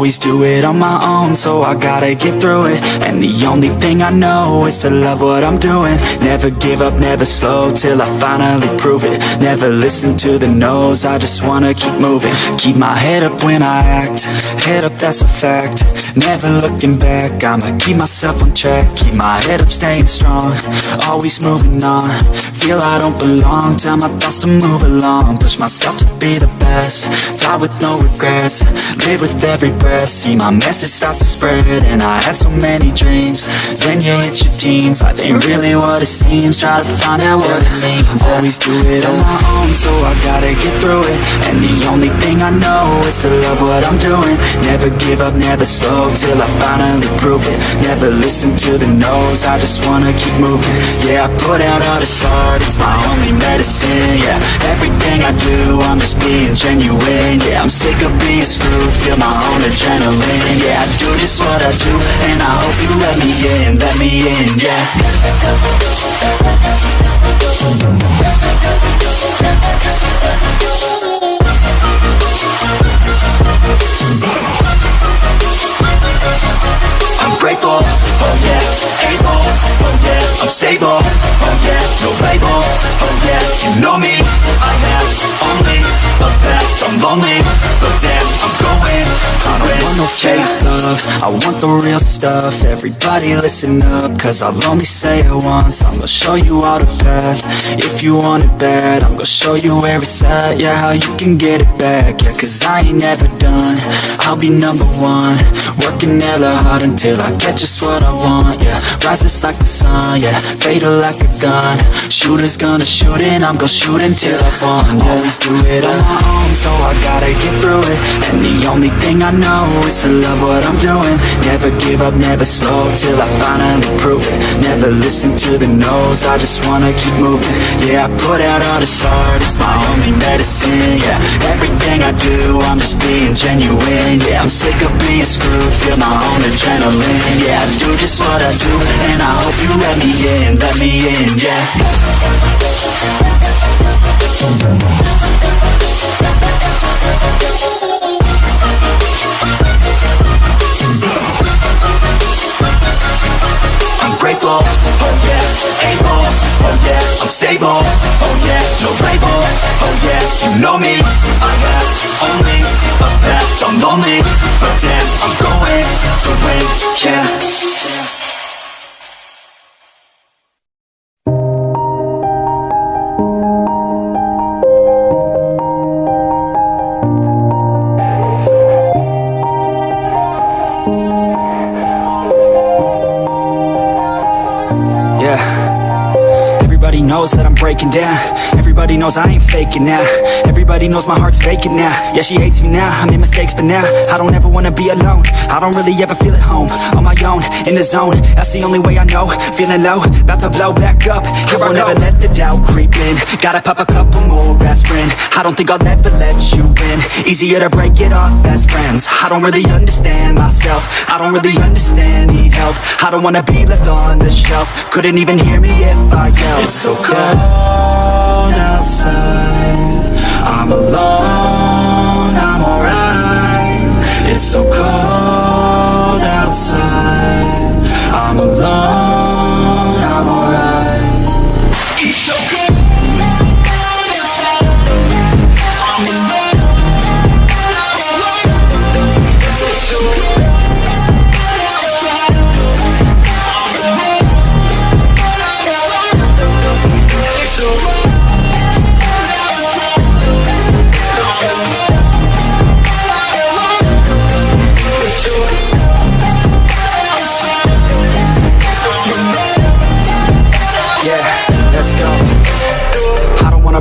always do it on my own, so I gotta get through it. And the only thing I know is to love what I'm doing. Never give up, never slow, till I finally prove it. Never listen to the no's, I just wanna keep moving. Keep my head up when I act, head up, that's a fact. Never looking back, I'ma keep myself on track. Keep my head up, staying strong, always moving on. Feel I don't belong, tell my thoughts to move along. Push myself to be the best, die with no regrets. Live with every breath, see my message start to spread. And I had so many dreams, then you hit your teens. Life ain't really what it seems, try to find out what it means. Always do it on my own, so I gotta get through it. And the only thing I know is to love what I'm doing. Never give up, never slow, till I finally prove it. Never listen to the no's, I just wanna keep moving. Yeah, I put out all this art, it's my only medicine. Yeah, everything I do, I'm just being genuine. Yeah, I'm sick of being screwed, feel my own adrenaline. Yeah, I do just what I do, and I hope you let me in, yeah. I'm grateful, oh yeah, able, oh yeah, I'm stable, oh yeah, no label, oh yeah, you know me, I have only a path, I'm lonely, but damn, I'm going to win. I don't want no fake love, I want the real stuff. Everybody listen up, cause I'll only say it once. I'm gonna show you all the path, if you want it bad. I'm gonna show you where it's at, yeah, how you can get it back. Yeah, cause I ain't never done, I'll be number one. Working hella hard until I get just what I want, yeah. Rises like the sun, yeah, fatal like a gun. Shooter's gonna shoot and I'm gonna shoot until I won, yeah. Always do it on my own, so I gotta get through it. And the only thing I know is to love what I'm doing. Never give up, never slow, till I finally prove it. Never listen to the no's, I just wanna keep moving. Yeah, I put out all this art, it's my only medicine. Yeah, everything I do, I'm just being genuine. Yeah, I'm sick of being screwed, feel my own adrenaline. Yeah, I do just what I do, and I hope you let me in, yeah. I'm grateful, oh yeah, able, oh yeah, I'm stable, oh yeah, no label, oh yeah, you know me, I have only a path, I'm lonely, but damn, I'm going to win, yeah. Everybody knows that I'm breaking down. Everybody knows I ain't faking now. Everybody knows my heart's vacant now. Yeah, she hates me now, I made mistakes, but now I don't ever wanna be alone. I don't really ever feel at home, on my own, in the zone. That's the only way I know, feeling low, about to blow back up. Here I won't ever let the doubt creep in. Gotta pop a couple more aspirin. I don't think I'll ever let you in. Easier to break it off best friends. I don't really understand myself, I don't really understand, need help. I don't wanna be left on the shelf. Couldn't even hear me if I yelled. It's so cold outside, I'm alone, I'm alright. It's so cold outside, I'm alone, I'm alright. It's so cold outside, I'm alone, it's so cold outside, I'm alone.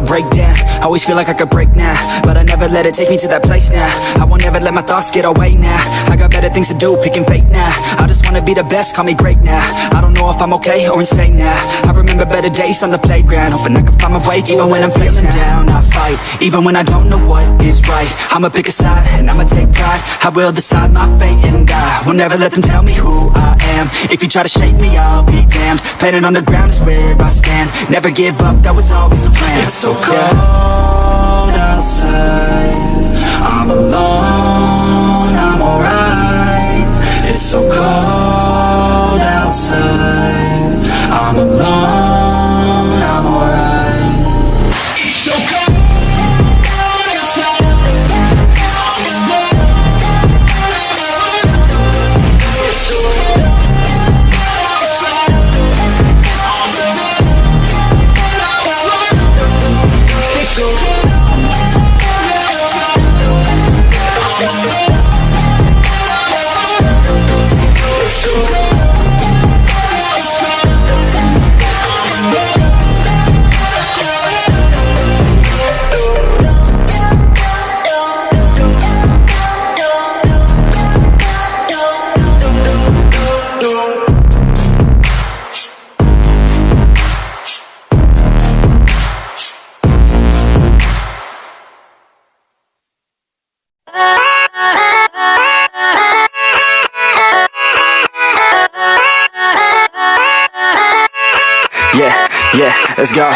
Break down, I always feel like I could break now, but I never let it take me to that place now. I won't ever let my thoughts get away now. I got better things to do, picking fate now. I just wanna be the best, call me great now. I don't know if I'm okay or insane now. I remember better days on the playground, hoping I can find my way. Even when I'm feeling down, I fight. Even when I don't know what is right, I'ma pick a side and I'ma take pride. I will decide my fate and I will never let them tell me who I am. If you try to shake me, I'll be damned. Planet on the ground is where I stand. Never give up, that was always the plan. It's so cold outside, I'm alone, I'm alright. It's so cold outside, I'm alone, I'm alright. It's so cold outside, I'm alone. It's so cold outside, I'm alone. It's so cold outside, I'm alone. Yeah, let's go.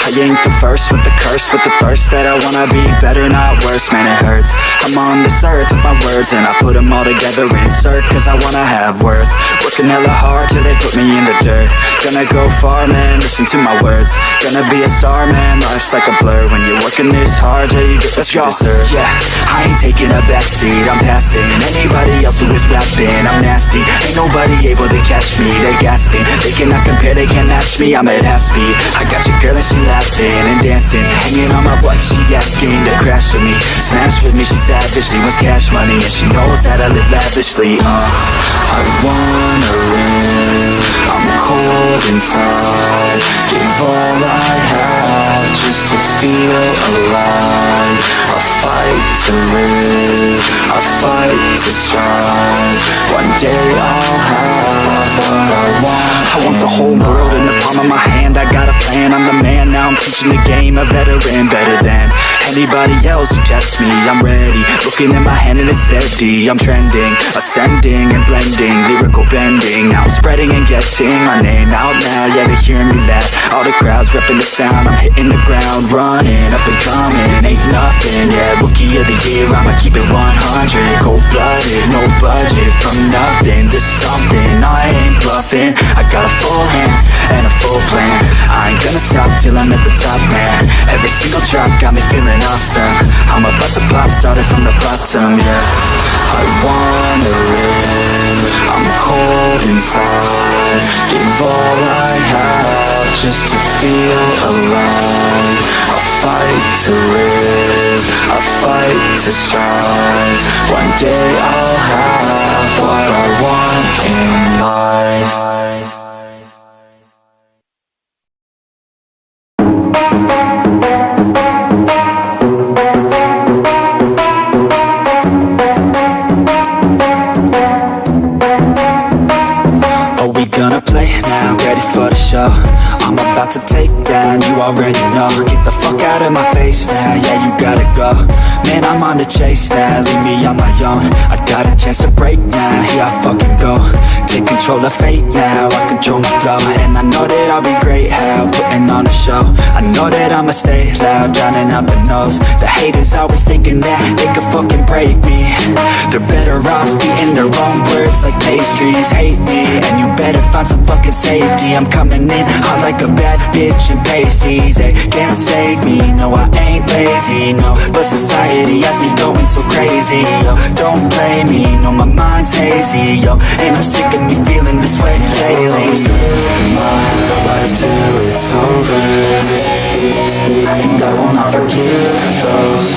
I ain't the first with the curse, with the thirst that I wanna be better, not worse, man it hurts. I'm on this earth with my words and I put them all together, insert, cause I wanna have worth. Working hella hard till they put me in the dirt. Gonna go far, man, listen to my words. Gonna be a star, man, life's like a blur. When you're working this hard till you get what you deserve. Yeah, I ain't taking a backseat, I'm passing anybody else who is rapping. I'm nasty, ain't nobody able to catch me. They gasping, they cannot compare, they can't match me. I'm at half speed, I got your girl and she laughing and dancing, hanging on my butt, she asking to crash with me, smash with me, she savage, she wants cash money, and she knows that I live lavishly. I wanna live, I'm cold inside, give all I have just to feel alive. I fight to live, I fight to strive, one day I'll have what I want. I want the whole world in the palm of my hand, I got a plan, I'm the man, now I'm teaching the game, a veteran, better than anybody else who tests me. I'm ready, looking at my hand and it's steady. I'm trending, ascending and blending, lyrical bending. Now I'm spreading and getting my name out now. Yeah, they hearing me laugh, all the crowds repping the sound. I'm hitting the ground, running, up and coming, ain't nothing. Yeah, rookie of the year, I'ma keep it 100. Cold-blooded, no budget, from nothing to something. I ain't bluffing, I got a full hand and a full plan. I ain't gonna stop till I'm at the top, man. Every single drop got me feeling awesome. I'm about to pop, started from the bottom, yeah. I wanna live, I'm cold inside, give all I have just to feel alive. I fight to live, I fight to strive, one day I'll have what I want in life. Gonna play now, ready for the show. I'm about to take down, you already know. Get the fuck out of my face now, yeah you gotta go. Man, I'm on the chase now, leave me on my own. I got a chance to break now, here I fucking go. Take control of fate now, I control my flow. And I know that I'll be great, how putting on a show. I know that I'ma stay loud, drowning out the noise. The haters always thinking that they could fucking break me. They're better off eating their own words like pastries. Hate me, and you better find some fucking safety. I'm coming in hot like a bad bitch in pasties. They can't save me, no I ain't lazy, no. But society has me going so crazy, yo. Don't blame me, no my mind's hazy, yo. And I'm sick of me feeling this way daily. Always live my life till it's over, and I will not forgive those